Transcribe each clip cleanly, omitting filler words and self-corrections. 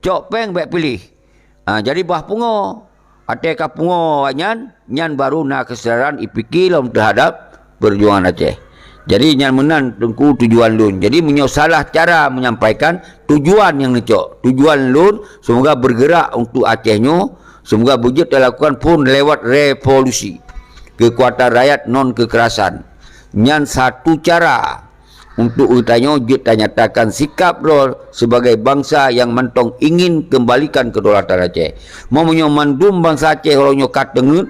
Cok peng baik pilih. Jadi bah pungo. Ate ka pungo nyan baru nak kesedaran ipiki lom terhadap perjuangan Aceh. Jadi nyan menan tengku tujuan lun. Jadi salah cara menyampaikan tujuan yang necok. Tujuan lun semoga bergerak untuk Acehnya, semoga wujud dilakukan pun lewat revolusi. Kekuatan rakyat non kekerasan. Nyan satu cara untuk utanya kita nyatakan sikap rol sebagai bangsa yang mentong ingin kembalikan kedaulatan Aceh. Mau mandum bangsa Aceh orangnya katengut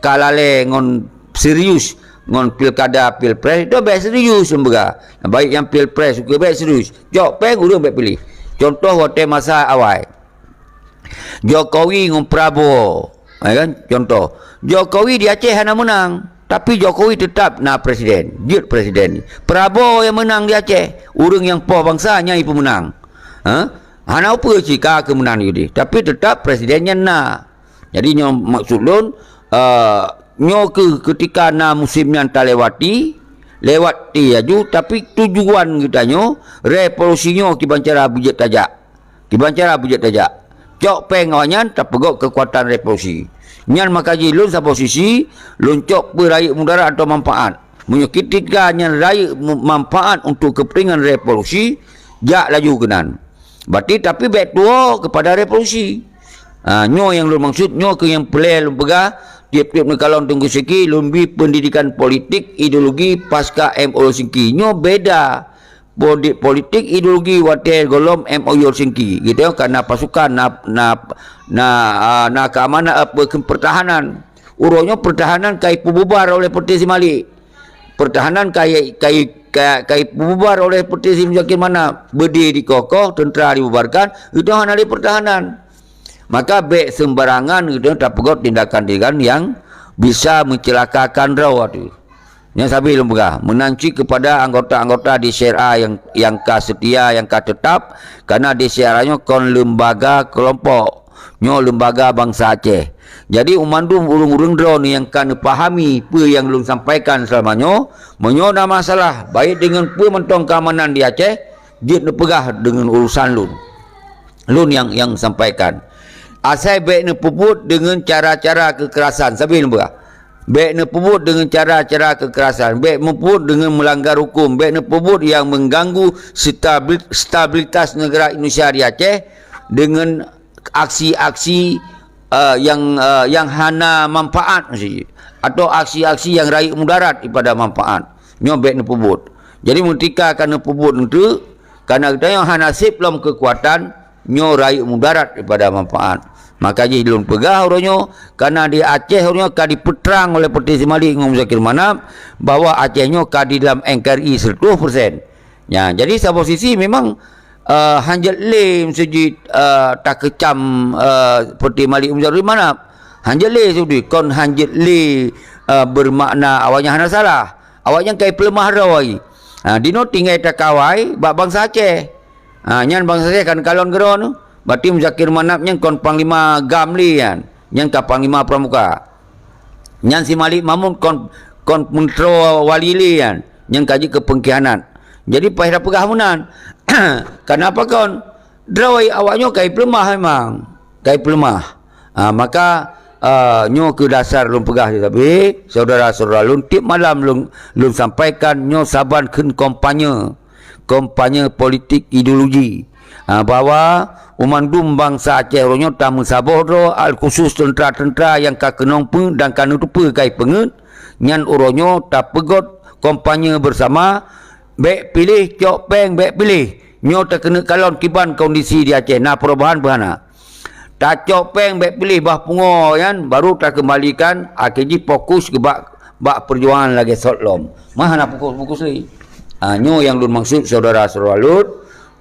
kalale ngon serius ngon pilkada pilpres itu baik serius sembaga. Baik yang pilpres juga baik serius. Jok peng urang baik pilih. Contoh waktu masa awal Jokowi ngon Prabowo, kan? Contoh Jokowi di Aceh hana menang, tapi Jokowi tetap nak presiden, dia presiden. Prabowo yang menang di Aceh, urang yang poh bangsanya ipu menang. Hana apa jika kemenangan ini, tapi tetap presidennya nak. Jadi maksud lun ketika na musimnya tak lewati aju, tapi tujuan kita revolusinya kibancara bujat tajak. Cok pengawanyan tak pegok kekuatan revolusi. Nyan makaji lun sa posisi lun cok beraik mudarat atau manfaat. Ketika nyan raik manfaat untuk kepentingan revolusi, jak laju kenan. Berarti tapi baik tua kepada revolusi. Nyo yang lun maksud nyo ke yang pelai lun pegah tiap-tiap nekalon tunggu seki lumbi pendidikan politik ideologi pasca MO Singki. Nyo beda. Politik ideologi water golom MOU Singki gitu karena pasukan keamanan pertahanan uronya pertahanan kai bubar oleh Peti Malik, pertahanan kai bubar oleh Peti Malik mana berdiri kokoh tentera dibubarkan itu hanya di pertahanan. Maka baik sembarangan itu tak pegot tindakan yang bisa mencelakakan rawat itu. Yang sabi lembaga menanci kepada anggota-anggota di DCRA yang setia, yang tetap, karena DCRA-nya kon lembaga kelompok, lembaga bangsa Aceh. Jadi umandum urung-urung drone yang kan pahami apa yang lun sampaikan selamanya, ada masalah baik dengan apa mentong keamanan di Aceh, dia pegah dengan urusan lun yang sampaikan. Asal baik ne puput dengan cara-cara kekerasan, sabi lembaga. Baik ne pebut dengan cara-cara kekerasan, baik memput dengan melanggar hukum, baik ne pebut yang mengganggu stabilitas negara Indonesia di Aceh dengan aksi-aksi yang hana manfaat atau aksi-aksi yang raih mudarat daripada manfaat. Nyo baik ne pebut. Jadi ketika kana pebut itu karena kita yang hana sip dalam kekuatan nyo raih mudarat daripada manfaat. Maka jadi lun pegah orangnya karena di Aceh orangnya kadi peterang oleh Peti Malik ngom Zakir Manap bahwa Acehnya kadi dalam NKRI 100%. Ya, jadi sa posisi memang hanjat le sejid tak kecam Peti Malik Zakir Manap. Hanjat le sudi kon hanjat le bermakna awaknya hana salah. Awaknya kai pelemah rawai. Dino tinggal tak kawai bak bangsa Aceh. Nyan bangsa Aceh kan kalon geron. Berarti Zakir Manap yang kon panglima Gamli kan, yang ka panglima pramuka. Yang si Malik Mamun kon mentro walili kan, yang kaji kepengkhianat. Jadi pahira pegah munan. Kenapa kon? Drawai awaknya kai pelemah memang. Kai pelemah. Maka nyo ke dasar lun pegah tapi saudara-saudara lun tiap malam lun sampaikan nyo saban ken kampanye politik ideologi. Bahwa umandum bangsa Aceh orangnya tamu saboro al khusus tentera-tentera yang kakenong pun dan kanu tupu kai pengut nyan orangnya tak pegot kampanye bersama baik pilih cok peng baik pilih nyo tak kena kalon kiban kondisi di Aceh nah perubahan berhana tak cok peng baik pilih bah pungo kan baru tak kembalikan akhirnya fokus ke bak perjuangan lagi sotlom mana fokus lagi nyo yang lun maksud saudara-saudara lun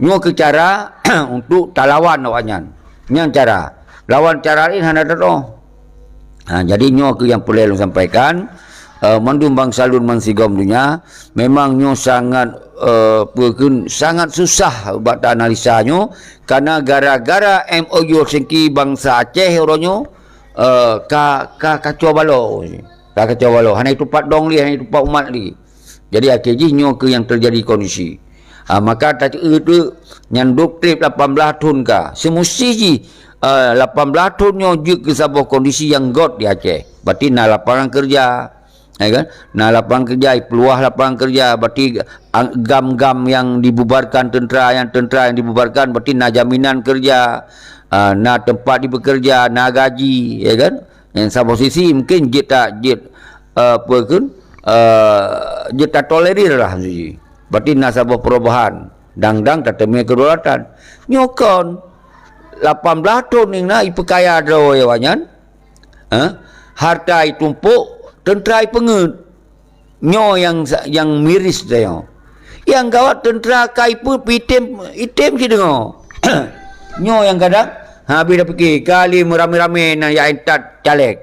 nyo ke cara untuk talawan awaknya. Nyan cara. Lawan cara lain hana dato. Jadi nyo ke yang perlu sampaikan mandum bangsa lun mansigom dunia memang nyo sangat sangat susah buat analisa nyo karena gara-gara MOU Singki bangsa Aceh oronyo kacau balau. Kacau balau. Hana itu pat dong li, hana itu pat umat li. Jadi akhirnya nyo ke yang terjadi kondisi. Maka tak itu nyanduk trip 18 tahun ka. Semusi ji 18 tahun nyo ke sebuah kondisi yang god di Aceh. Berarti nak lapangan kerja. Ya kan? Nak lapangan kerja, peluah lapangan kerja, berarti gam-gam yang dibubarkan tentera yang dibubarkan, berarti nak jaminan kerja, nak tempat bekerja, nak gaji, ya kan? Yang satu sisi mungkin dia tak apa kan? Dia tak tolerir lah sih. Berarti nak sebuah perubahan. Dang-dang tak temui kedaulatan. Nyokon 18 tahun ni nak ipekaya do ya wanyan. Harta tumpuk tentera pengut nyo yang miris dia. Yang gawat tentera kai pun item si dengar. Nyo yang kadang habis dah fikir kali merame-rame na ya entat caleg.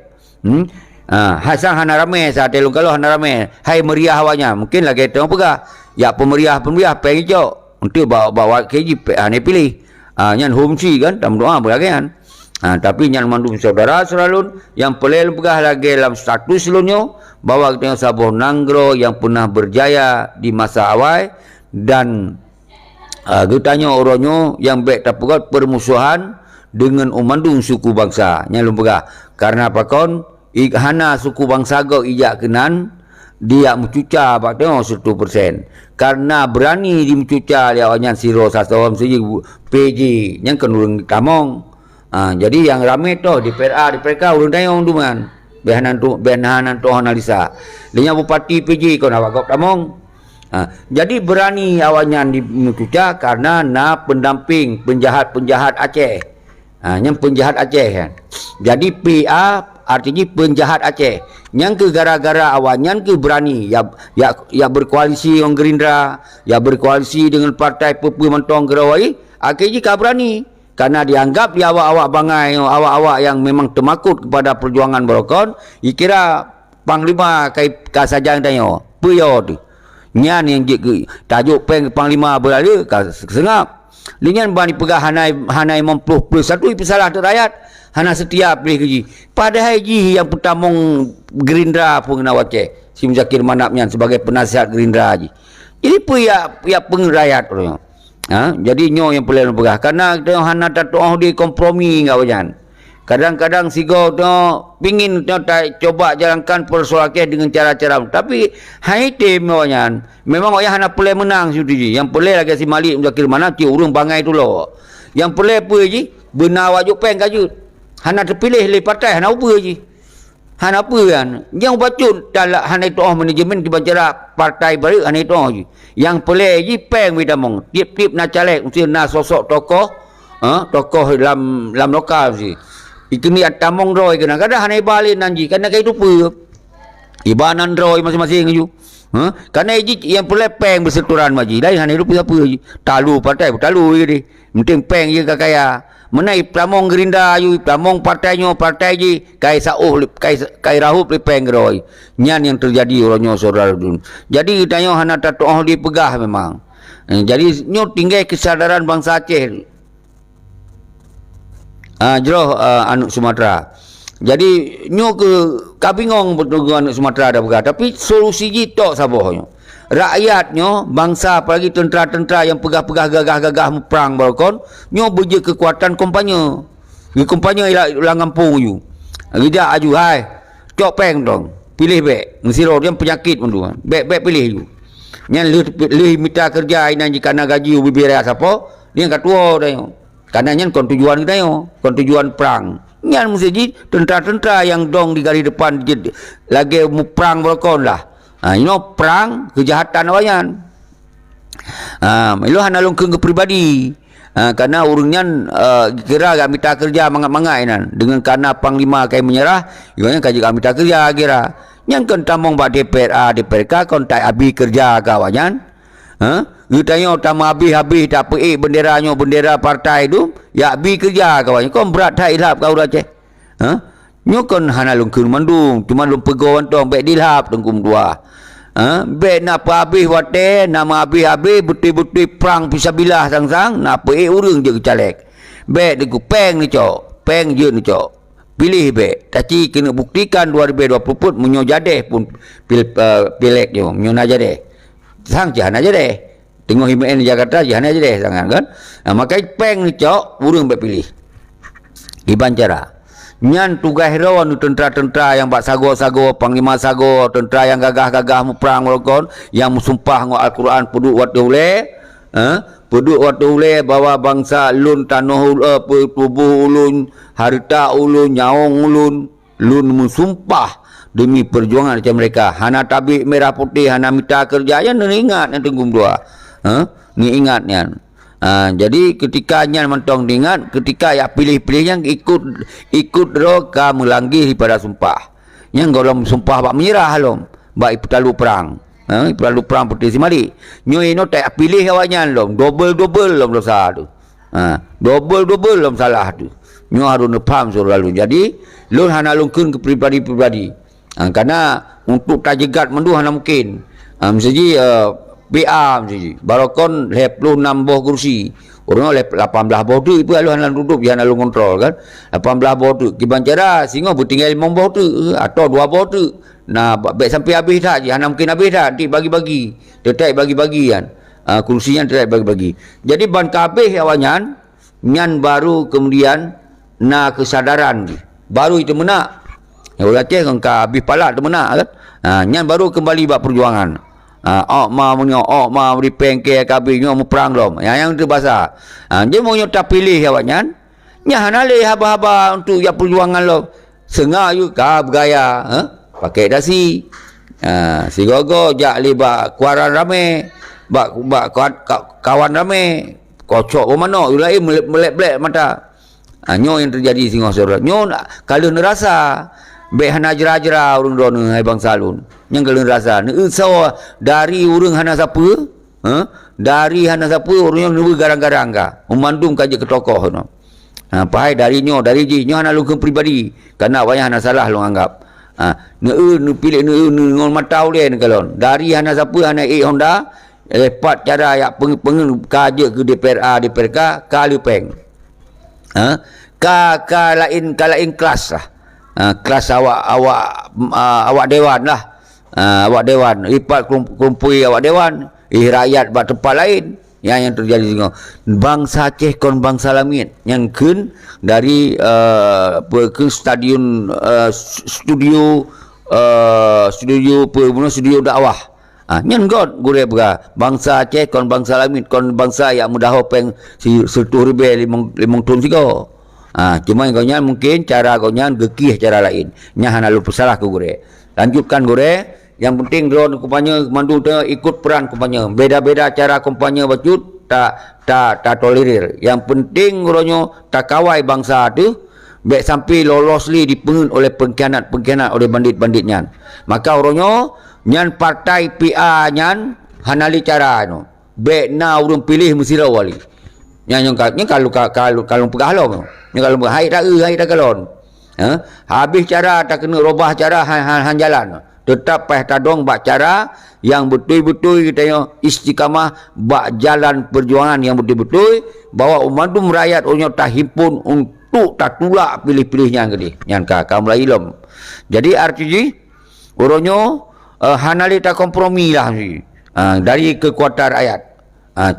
Hasan hana rame sa telung kalau hana rame. Hai meriah awaknya. Mungkin lagi tengok pegah. Ya pemeriah peng hijau. Untuk bawa KJ hane pilih. Nyan homsi kan tam doa beragian. Tapi yang mandu saudara selalu yang pelel pegah lagi dalam status selunyo bahawa kita sabuh nanggro yang pernah berjaya di masa awal dan getanya orangnya yang baik tak pegat permusuhan dengan umandung suku bangsa yang pegah karena apa kon hana suku bangsa go ijak kenan dia mencuca pak tengok 100% karena berani di mencuca liawannya siro sasawam siji PJ yang kenurung tamong. Jadi yang ramai tu di PRA di PRK urang tayong duman behanan tu analisa dia bupati PJ kau nak kau tamong. Jadi berani awaknya di mencuca karena na pendamping penjahat Aceh. Yang penjahat Aceh kan. Jadi PA artinya penjahat Aceh. Yang ke gara-gara awaknya ke berani ya berkoalisi dengan Gerindra, ya berkoalisi dengan partai Perpu Mentong Gerawai, akhirnya ka berani. Karena dianggap dia awak-awak bangai, awak-awak yang memang termakut kepada perjuangan Berokon, dikira panglima kai kasajang tanya, puyo tu. Nyan yang tajuk peng panglima berada sengap. Lingan bani pegah hanai mempluh plus satu salah tu rakyat. Hana setiap pilih keji. Padahal ji yang pertamong Gerindra pun kena Aceh. Si Muzakir Manapnya sebagai penasihat Gerindra ji. Jadi pun ya pengerayat orang. Jadi nyo yang pelai pegah karena kita hana tak di kompromi ngau jan. Kadang-kadang sigo tu pingin tu coba jalankan persoalan dengan cara-cara tapi hai tim wan memang oyah hana pelai menang sudah yang pelai lagi si Malik Muzakir Manap ti urang bangai tu lo. Yang pelai apa ji benar wajib peng kajut. Hana terpilih oleh partai hana apa ji. Hana apa kan? Yang bacut dalam hana itu manajemen di bicara partai baru hana itu je. Yang pelai ji peng widamong. Tip-tip nak caleg mesti nak sosok tokoh, tokoh dalam lokal si. Ikini atamong roy kena kadang hana balik nanji karena kai itu apa? Ibanan roy masing-masing ju. Karena ji yang pelai peng berseturan maji. Lain hana itu apa ji. Talu partai talu je. Penting peng je kaya. Menai pramong Gerindra ayu pramong partainya partai ji kai sauh kai rahup le pengroi nyan yang terjadi orangnya saudara dun. Jadi tanya hana tatoh dipegah memang. Jadi nyo tinggal kesadaran bangsa Aceh. Jero anu Sumatera. Jadi nyo ke kabingong betul anu Sumatera ada pegah tapi solusi ji tok sabohnya. Rakyatnya, bangsa apalagi tentera-tentera yang pegah-pegah gagah-gagah perang balkon, nyo beje kekuatan kompanya. Kompanya ulang kampung you. Tidak aju hai. Cok peng dong. Pilih bek. Mesiro dia penyakit pun tu. Bek pilih you. Nyan lih minta kerja inan jika nak gaji ubi biara siapa? Dia katua dah. Karena nyan kon tujuan kita yo, kon tujuan perang. Nyan mesti ji tentera-tentera yang dong di garis depan lagi mu perang balkon lah. Perang kejahatan awayan. Ilo hana longkeng ke pribadi. Karena urungnya kira agak minta kerja mangat-mangat dengan karena panglima kai menyerah, ianya kaji kami minta kerja kira. Yang kan tamong bak DPR DPRK kon tak habis kerja kawayan. Ditanya utama habis tak pe bendera partai tu, ya habis kerja kawayan. Kon berat tak ilap kau Aceh. Nyo kon hana lungkun mandung, cuma lum pegowan tong bek dilhap tengkum dua. Bek nak apa habis wate, nama habis buti-buti perang pisabilah sang-sang, nak apa urang je caleg. Bek deku peng ni cok, peng je ni cok. Pilih bek, tapi kena buktikan 2020 pun menyo jadeh pun pilek je, menyo na jadeh. Sang je na jadeh. Tengok HMN di Jakarta jahana aja deh sangat kan. Maka peng ni cok urang baik pilih. Iban cara. Nyan tugas hero tentera-tentera yang bak sago-sago, panglima sago, tentera yang gagah-gagah mu perang melokon, yang musumpah ngok Al-Quran puduk waktu ule, puduk waktu ule bawa bangsa lun tanah tubuh ulun, harta ulun, nyaong ulun, lun musumpah demi perjuangan macam mereka. Hana tabik merah putih, hana mita kerja, yang ingat yang tenggung dua. Ni ingat nyan. Jadi ketika nyan mentong diingat, ketika ya pilih-pilih yang ikut roka melanggi pada sumpah. Yang golong sumpah bak menyerah lom, bak iptalu perang. Iptalu perang putih si mali. Nyo ino tak pilih awaknya lom, double lom dosa tu. Double lom salah tu. Nyo harus faham selalu. Jadi lun hana lungkun ke pribadi-pribadi. Karena untuk tajegat mendu hana mungkin. Misalnya PA mesti barokon 26 buah kursi orang 18 buah tu ibu alu hanan duduk dia hanan kontrol kan 18 buah tu kiban cara singo bertinggal 5 buah tu atau 2 buah tu nah baik sampai habis tak je hanan mungkin habis tak nanti bagi-bagi tetap bagi-bagi kan kursinya tetap bagi-bagi jadi ban kabeh awalnya nyan baru kemudian kesadaran baru itu menak ya berarti kan habis pala tu menak kan nyan baru kembali buat perjuangan ma beri pengke kabinyo mu perang dom yang tu bahasa dia mau tak pilih awaknya nya hanale haba-haba untuk ya perjuangan lo sengah you ka bergaya pakai dasi si gogo jak liba kuaran rame bak kawan rame kocok mana you lain melek-melek mata nyo yang terjadi singo saudara nyo kalau nerasa be hana jera-jera urang dono hai bangsa lun yang kalau rasa so dari urang hana siapa dari hana siapa urang yang garang-garang ka memandung kaje ke tokoh no pai dari nyo hana lungkung pribadi karena awaknya hana salah lu anggap pilih ngol mata ulen kalon dari hana siapa hana Honda lepat cara ya pengen kaje ke DPRK kalupeng ka lain kelas lah kelas awak dewan lah awak dewan lipat kumpui awak dewan rakyat buat tempat lain yang terjadi tengok bangsa Aceh kon bangsa langit yang kun dari ke stadion studio dakwah nyen god gure bega bangsa Aceh kon bangsa langit kon bangsa yang mudah hopeng si setuh rebe limong tun sigo cuma kaunya mungkin cara kaunya gekih cara lain nya hana lu salah ke gure lanjutkan gure yang penting drone kumpanya mandu ikut peran kumpanya beda-beda cara kumpanya bacut tak tolerir yang penting guronyo tak kawai bangsa tu baik sampai lolosli dipengen oleh pengkhianat oleh bandit-banditnya maka guronyo nyan partai PA nyan hanali cara no baik na urang pilih mesti wali nyan kalau pegah lo kalau hai tak kalon habis cara tak kena robah cara han jalan tetap payah tadong bak cara yang betul-betul kita yo istiqamah bak jalan perjuangan yang betul-betul bawa umatum rakyat onyo tak himpun untuk tak tulak pilih-pilihnya gede yang kaum lailom jadi artinya oronyo hanali tak kompromi lah dari kekuatan rakyat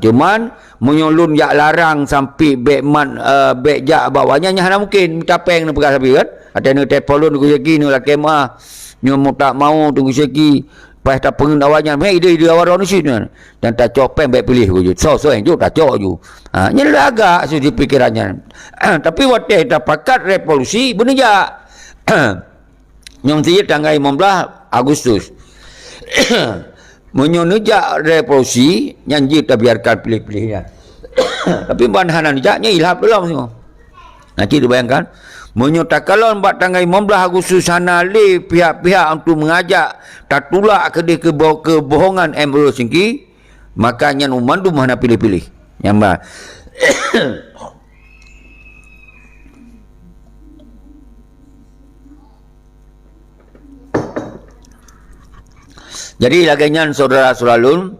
cuman menyolun jak larang sampai bekman bekjak bawahnya hana mungkin minta peng nak pegang sapi kan ada ni tepolun tunggu segi ni lah kemah nyomo tak mau tunggu segi pas tak pengen awaknya ide awak orang sini dan tak copeng baik pilih ku so yang tu tak cok ju nya agak sudi pikirannya tapi waktu dah pakat revolusi benerja nyom tiye tanggal 15 Agustus menyonejak revolusi nyanji tak biarkan pilih-pilihnya tapi banhanan jaknya ilham belum semua nanti dibayangkan menyutak kalon buat tanggal 15 Agustus sana le pihak-pihak untuk mengajak tak tulak ke kebohongan MO Singki makanya umandu mana pilih-pilih nyamba jadi laganya saudara-saudara lun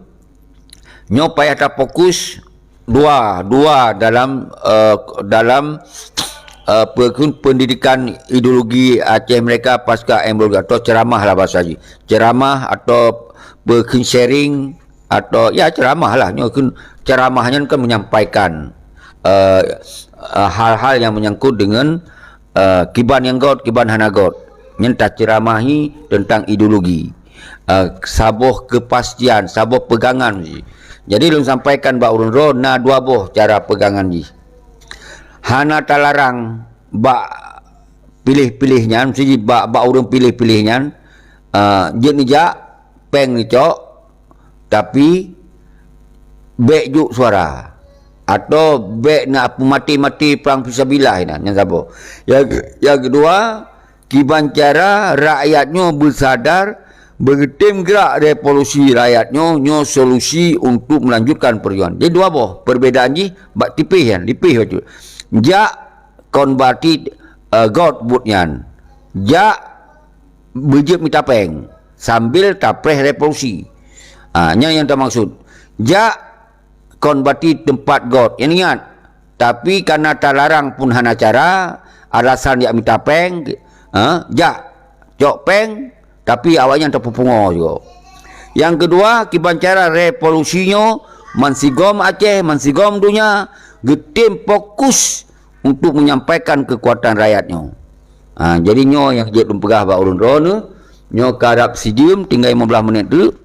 nyo payah tak fokus dua dalam pendidikan ideologi Aceh mereka pasca embargo atau ceramah lah bahasa haji ceramah atau sharing atau ya ceramah lah. Ceramahnya kan menyampaikan hal-hal yang menyangkut dengan kiban yang god, kiban hana god. Nyenta ceramahi tentang ideologi, sabuh kepastian, sabuh pegangan. Jadi lu sampaikan ba urun ro na dua boh cara pegangan ji. Hana talarang ba pilih-pilihnya, mesti ba urun pilih-pilihnya. Je nija peng ni cok, tapi bek juk suara atau bek nak mati-mati perang fisabilillah ini yang sabo. Yang kedua, kiban cara rakyatnya bersadar, bergetim gerak revolusi rakyatnya, nyo solusi untuk melanjutkan perjuangan. Jadi dua boh perbedaan ji bak tipih kan, tipih tu. Ja converted god butnyan. Ja bejep mitapeng sambil tapreh revolusi. Yang tak maksud. Ja konbati tempat god. Yang ingat, tapi karena terlarang pun hana cara, alasan dia minta peng, jok peng, tapi awaknya terpupungo juga. Yang kedua, kiban cara revolusinya, mansigom Aceh, mansigom dunia, getim fokus untuk menyampaikan kekuatan rakyatnya. Jadi nyo yang jadi pegah ba urun ro nyo kadap sidium tinggal 15 menit dulu.